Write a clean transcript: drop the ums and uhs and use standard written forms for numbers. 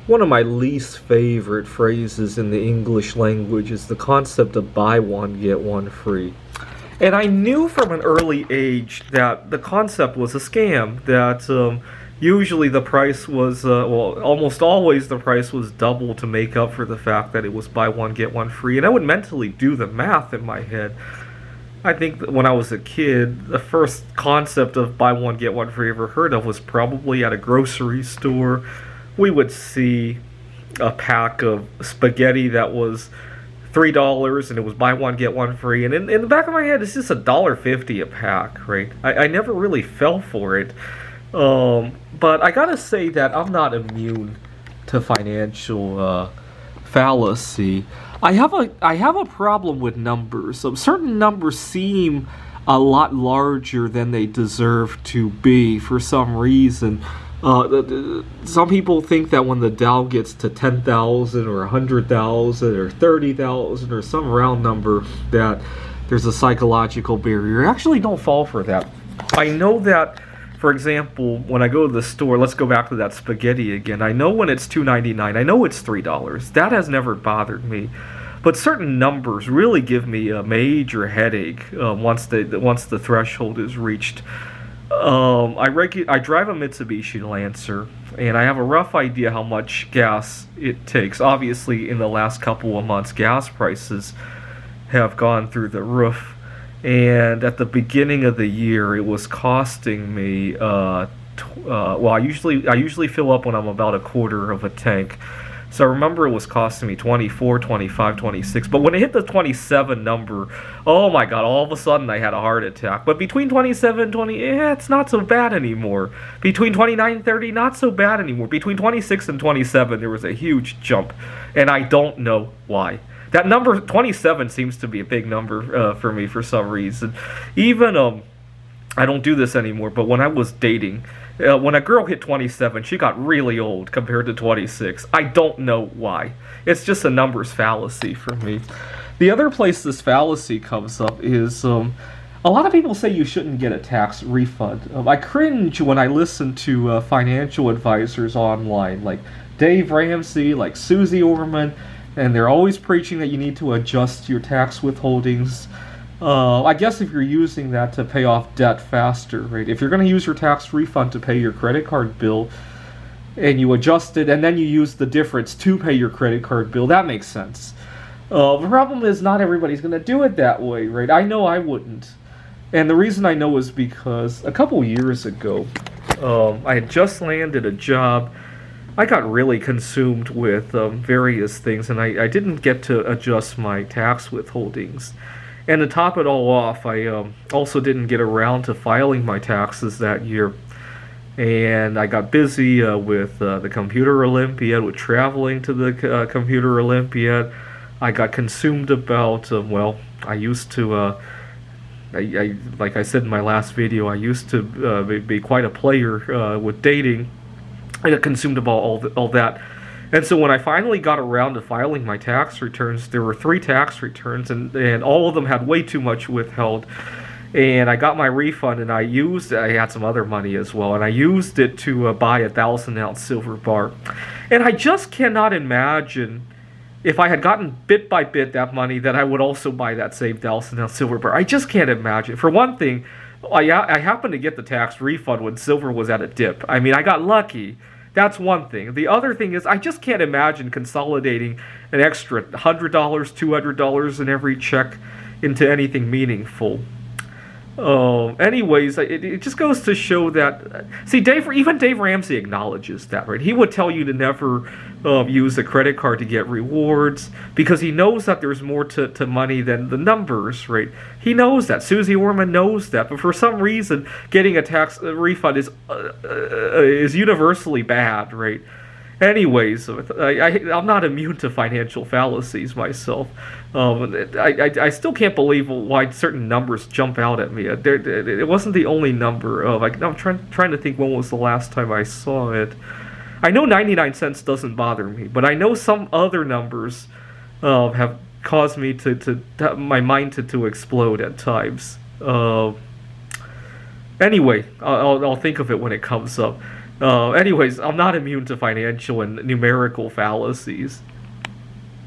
One of my least favorite phrases in the English language is the concept of buy one, get one free. And I knew from an early age that the concept was a scam, that usually the price was, almost always the price was double to make up for the fact that it was buy one, get one free. And I would mentally do the math in my head. I think that when I was a kid, the first concept of buy one, get one free I ever heard of was probably at a grocery store. We would see a pack of spaghetti that was $3 and it was buy one, get one free. And in the back of my head, it's just $1.50 a pack, right? I never really fell for it. But I gotta say that I'm not immune to financial fallacy. I have a problem with numbers. Certain numbers seem a lot larger than they deserve to be for some reason. Some people think that when the Dow gets to 10,000 or 100,000 or 30,000 or some round number, that there's a psychological barrier. I actually don't fall for that. I know that, for example, when I go to the store, let's go back to that spaghetti again. I know when it's $2.99. I know it's $3. That has never bothered me. But certain numbers really give me a major headache once the threshold is reached. I drive a Mitsubishi Lancer, and I have a rough idea how much gas it takes. Obviously, in the last couple of months, gas prices have gone through the roof. And at the beginning of the year, it was costing me. I usually fill up when I'm about a quarter of a tank. So I remember it was costing me 24, 25, 26. But when it hit the 27 number, oh my God, all of a sudden I had a heart attack. But between 27 and 20, it's not so bad anymore. Between 29 and 30, not so bad anymore. Between 26 and 27, there was a huge jump. And I don't know why. That number, 27, seems to be a big number for me for some reason. Even, I don't do this anymore, but when I was dating, when a girl hit 27, she got really old compared to 26. I don't know why. It's just a numbers fallacy for me. The other place this fallacy comes up is a lot of people say you shouldn't get a tax refund. I cringe when I listen to financial advisors online, like Dave Ramsey, like Susie Orman, and they're always preaching that you need to adjust your tax withholdings. I guess if you're using that to pay off debt faster, right? If you're going to use your tax refund to pay your credit card bill, and you adjust it, and then you use the difference to pay your credit card bill, that makes sense. The problem is not everybody's going to do it that way, right? I know I wouldn't. And the reason I know is because a couple years ago, I had just landed a job. I got really consumed with various things, and I didn't get to adjust my tax withholdings. And to top it all off, I also didn't get around to filing my taxes that year. And I got busy with the Computer Olympiad, with traveling to the Computer Olympiad. I got consumed about, I used to, like I said in my last video, I used to be quite a player with dating. I got consumed about all that. And so when I finally got around to filing my tax returns, there were 3 tax returns, and all of them had way too much withheld. And I got my refund, and I had some other money as well, and I used it to buy a 1,000-ounce silver bar. And I just cannot imagine, if I had gotten bit by bit that money, that I would also buy that same 1,000-ounce silver bar. I just can't imagine. For one thing, I happened to get the tax refund when silver was at a dip. I mean, I got lucky. That's one thing. The other thing is, I just can't imagine consolidating an extra $100, $200 in every check into anything meaningful. Anyways, it just goes to show that, see, even Dave Ramsey acknowledges that, right? He would tell you to never use a credit card to get rewards, because he knows that there's more to money than the numbers, right? He knows that. Susie Orman knows that. But for some reason, getting a tax refund is universally bad, right? Anyways, I'm not immune to financial fallacies myself. I still can't believe why certain numbers jump out at me. It wasn't the only number. I'm trying to think when was the last time I saw it. I know 99 cents doesn't bother me, but I know some other numbers have caused me to my mind to explode at times. Anyway, I'll think of it when it comes up. Anyways, I'm not immune to financial and numerical fallacies.